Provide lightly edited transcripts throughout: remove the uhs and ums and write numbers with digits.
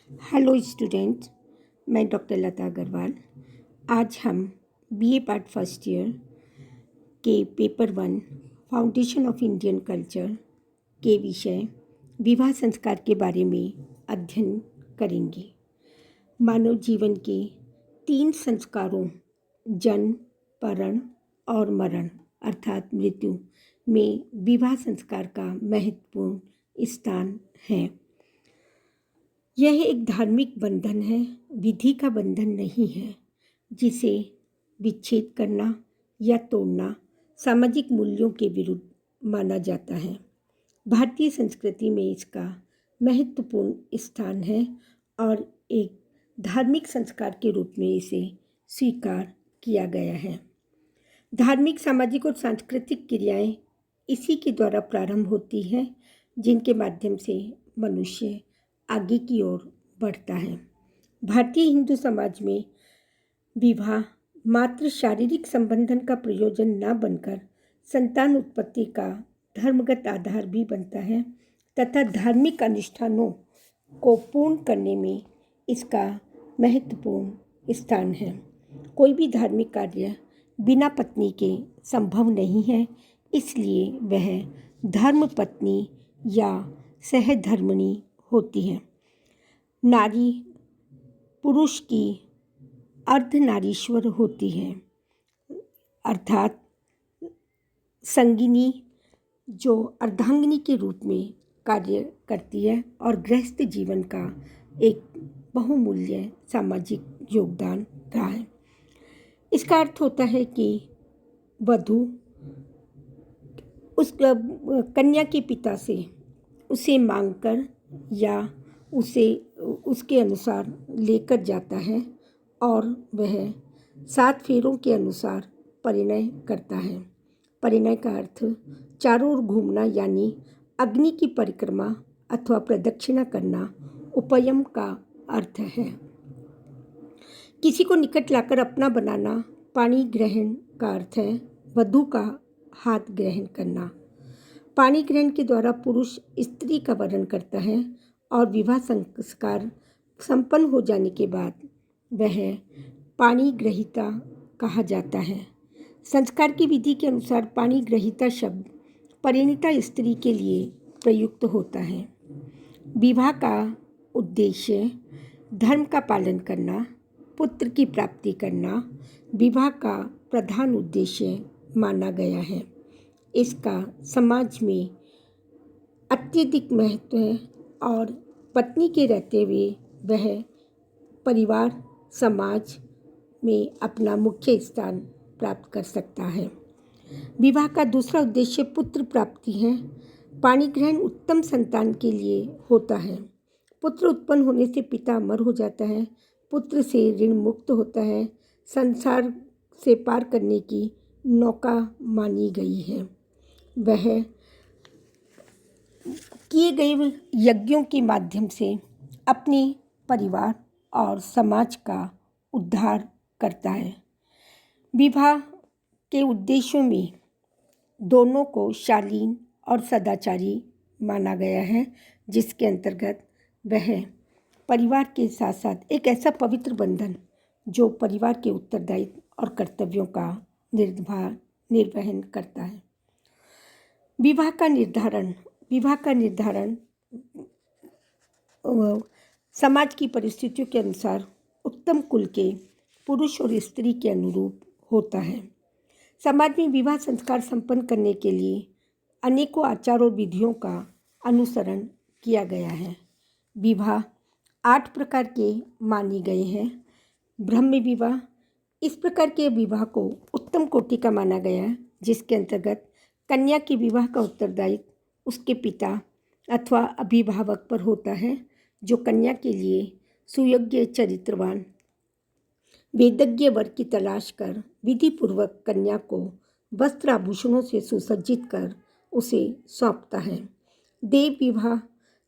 Hello students, मैं doctor लता अग्रवाल। आज हम बीए पार्ट फर्स्ट ईयर के paper 1 foundation of Indian culture के विषय विवाह संस्कार के बारे में अध्ययन करेंगे। मानव जीवन के 3 संस्कारों जन्म, परण और मरण अर्थात मृत्यु में विवाह संस्कार का महत्वपूर्ण स्थान है। यह एक धार्मिक बंधन है, विधि का बंधन नहीं है, जिसे विच्छेद करना या तोड़ना सामाजिक मूल्यों के विरुद्ध माना जाता है। भारतीय संस्कृति में इसका महत्वपूर्ण स्थान है और एक धार्मिक संस्कार के रूप में इसे स्वीकार किया गया है। धार्मिक, सामाजिक और सांस्कृतिक क्रियाएं इसी के द्वारा प्रारंभ होती हैं, जिनके माध्यम से मनुष्य आगे की ओर बढ़ता है। भारतीय हिंदू समाज में विवाह मात्र शारीरिक संबंधन का प्रयोजन न बनकर संतान उत्पत्ति का धर्मगत आधार भी बनता है तथा धार्मिक अनुष्ठानों को पूर्ण करने में इसका महत्वपूर्ण स्थान है। कोई भी धार्मिक कार्य बिना पत्नी के संभव नहीं है, इसलिए वह धर्मपत्नी या सहधर्मिणी होती है। नारी पुरुष की अर्धनारीश्वर होती है, अर्थात संगिनी जो अर्धांगिनी के रूप में कार्य करती है और गृहस्थ जीवन का एक बहुमूल्य सामाजिक योगदान रहा है। इसका अर्थ होता है कि वधू उस कन्या के पिता से उसे मांगकर या उसे उसके अनुसार लेकर जाता है और वह 7 फेरों के अनुसार परिणय करता है। परिणय का अर्थ चारों ओर घूमना यानी अग्नि की परिक्रमा अथवा प्रदक्षिणा करना उपयम का अर्थ है। किसी को निकट लाकर अपना बनाना पाणी ग्रहण का अर्थ है वधू का हाथ ग्रहण करना। पाणी ग्रहण के द्वारा पुरुष स्त्री का वरण करता है और विवाह संस्कार संपन्न हो जाने के बाद वह पाणी ग्रहीता कहा जाता है। संस्कार की विधि के अनुसार पाणी ग्रहीता शब्द परिणीता स्त्री के लिए प्रयुक्त होता है। विवाह का उद्देश्य धर्म का पालन करना, पुत्र की प्राप्ति करना विवाह का प्रधान उद्देश्य माना गया है। इसका समाज में अत्यधिक महत्व है और पत्नी के रहते हुए वह परिवार समाज में अपना मुख्य स्थान प्राप्त कर सकता है। विवाह का दूसरा उद्देश्य पुत्र प्राप्ति है। पाणी ग्रहण उत्तम संतान के लिए होता है। पुत्र उत्पन्न होने से पिता अमर हो जाता है, पुत्र से ऋण मुक्त होता है, संसार से पार करने की नौका मानी गई है। वह किए गए यज्ञों के माध्यम से अपने परिवार और समाज का उद्धार करता है। विवाह के उद्देश्यों में दोनों को शालीन और सदाचारी माना गया है, जिसके अंतर्गत वह परिवार के साथ साथ एक ऐसा पवित्र बंधन जो परिवार के उत्तरदायित्व और कर्तव्यों का निर्वहन करता है। विवाह का निर्धारण समाज की परिस्थितियों के अनुसार उत्तम कुल के पुरुष और स्त्री के अनुरूप होता है। समाज में विवाह संस्कार संपन्न करने के लिए अनेकों आचार और विधियों का अनुसरण किया गया है। विवाह 8 प्रकार के माने गए हैं। ब्रह्म विवाह, इस प्रकार के विवाह को उत्तम कोटि का माना गया है, जिसके अंतर्गत कन्या के विवाह का उत्तरदायित्व उसके पिता अथवा अभिभावक पर होता है, जो कन्या के लिए सुयोग्य चरित्रवान वेदज्ञ वर की तलाश कर विधिपूर्वक कन्या को वस्त्र आभूषणों से सुसज्जित कर उसे सौंपता है। देव विवाह,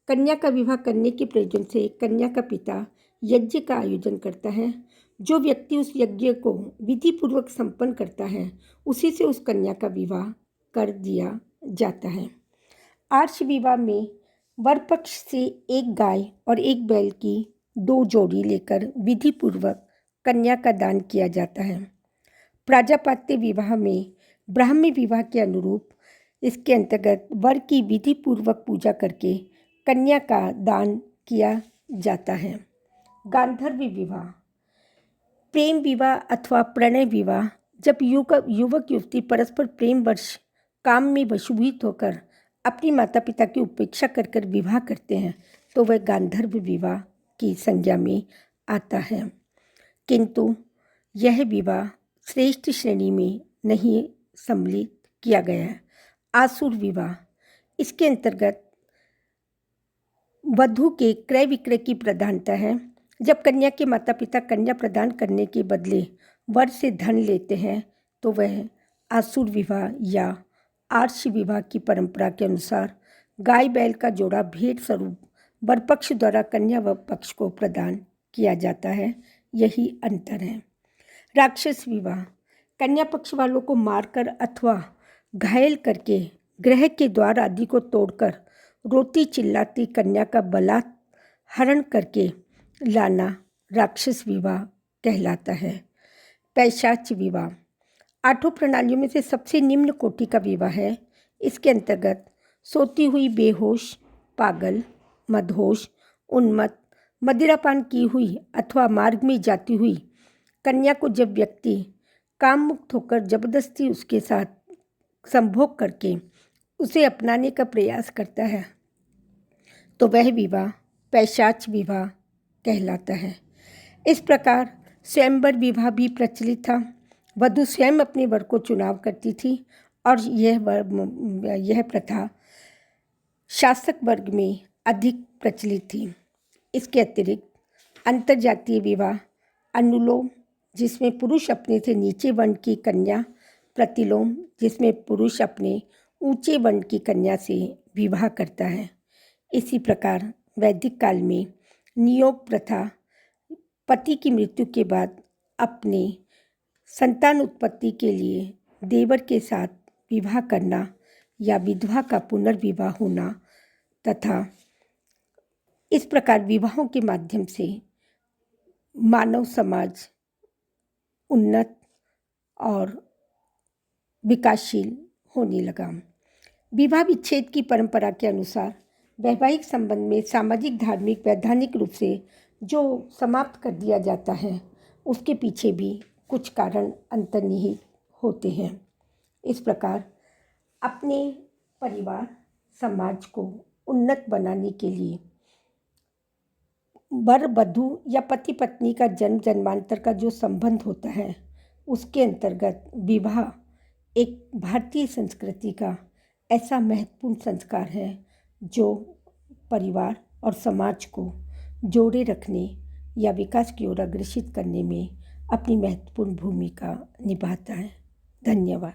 कन्या का विवाह करने के प्रयोजन से कन्या का पिता यज्ञ का आयोजन करता है। जो व्यक्ति उस यज्ञ को विधिपूर्वक संपन्न करता है, उसी से उस कन्या का विवाह कर दिया जाता है। आर्ष विवाह में वर पक्ष से एक गाय और एक बैल की 2 जोड़ी लेकर विधि पूर्वक कन्या का दान किया जाता है। प्राजापत्य विवाह में ब्राह्मी विवाह के अनुरूप इसके अंतर्गत वर की विधि पूर्वक पूजा करके कन्या का दान किया जाता है। गांधर्व विवाह, प्रेम विवाह अथवा प्रणय विवाह, जब युवक युवती परस्पर प्रेम वर्ष काम में वशीभूत होकर अपनी माता पिता की उपेक्षा कर विवाह करते हैं तो वह गांधर्व विवाह की संज्ञा में आता है। किंतु यह विवाह श्रेष्ठ श्रेणी में नहीं सम्मिलित किया गया है। आसुर विवाह, इसके अंतर्गत वधू के क्रय विक्रय की प्रधानता है। जब कन्या के माता पिता कन्या प्रदान करने के बदले वर से धन लेते हैं तो वह आसुर विवाह या आर्ष विवाह की परंपरा के अनुसार गाय बैल का जोड़ा भेंट स्वरूप वर पक्ष द्वारा कन्या व पक्ष को प्रदान किया जाता है। यही अंतर है। राक्षस विवाह, कन्या पक्ष वालों को मारकर अथवा घायल करके गृह के द्वार आदि को तोड़कर रोती चिल्लाती कन्या का बलात् हरण करके लाना राक्षस विवाह कहलाता है। पैशाच विवाह 8 प्रणालियों में से सबसे निम्न कोटि का विवाह है। इसके अंतर्गत सोती हुई बेहोश, पागल, मदहोश, उन्मत्त, मदिरापान की हुई अथवा मार्ग में जाती हुई कन्या को जब व्यक्ति काम मुक्त होकर जबरदस्ती उसके साथ संभोग करके उसे अपनाने का प्रयास करता है तो वह विवाह पैशाच विवाह कहलाता है। इस प्रकार स्वयंवर विवाह भी प्रचलित था। वधू स्वयं अपने वर को चुनाव करती थी और यह प्रथा शासक वर्ग में अधिक प्रचलित थी। इसके अतिरिक्त अंतर्जातीय विवाह, अनुलोम जिसमें पुरुष अपने से नीचे वर्ण की कन्या, प्रतिलोम जिसमें पुरुष अपने ऊंचे वर्ण की कन्या से विवाह करता है। इसी प्रकार वैदिक काल में नियोग प्रथा पति की मृत्यु के बाद अपने संतान उत्पत्ति के लिए देवर के साथ विवाह करना या विधवा का पुनर्विवाह होना तथा इस प्रकार विवाहों के माध्यम से मानव समाज उन्नत और विकासशील होने लगा। विवाह विच्छेद की परंपरा के अनुसार वैवाहिक संबंध में सामाजिक, धार्मिक, वैधानिक रूप से जो समाप्त कर दिया जाता है उसके पीछे भी कुछ कारण अंतर्निहित होते हैं। इस प्रकार अपने परिवार समाज को उन्नत बनाने के लिए वर वधू या पति पत्नी का जन्म जन्मांतर का जो संबंध होता है उसके अंतर्गत विवाह एक भारतीय संस्कृति का ऐसा महत्वपूर्ण संस्कार है जो परिवार और समाज को जोड़े रखने या विकास की ओर अग्रसित करने में अपनी महत्वपूर्ण भूमिका निभाता है। धन्यवाद।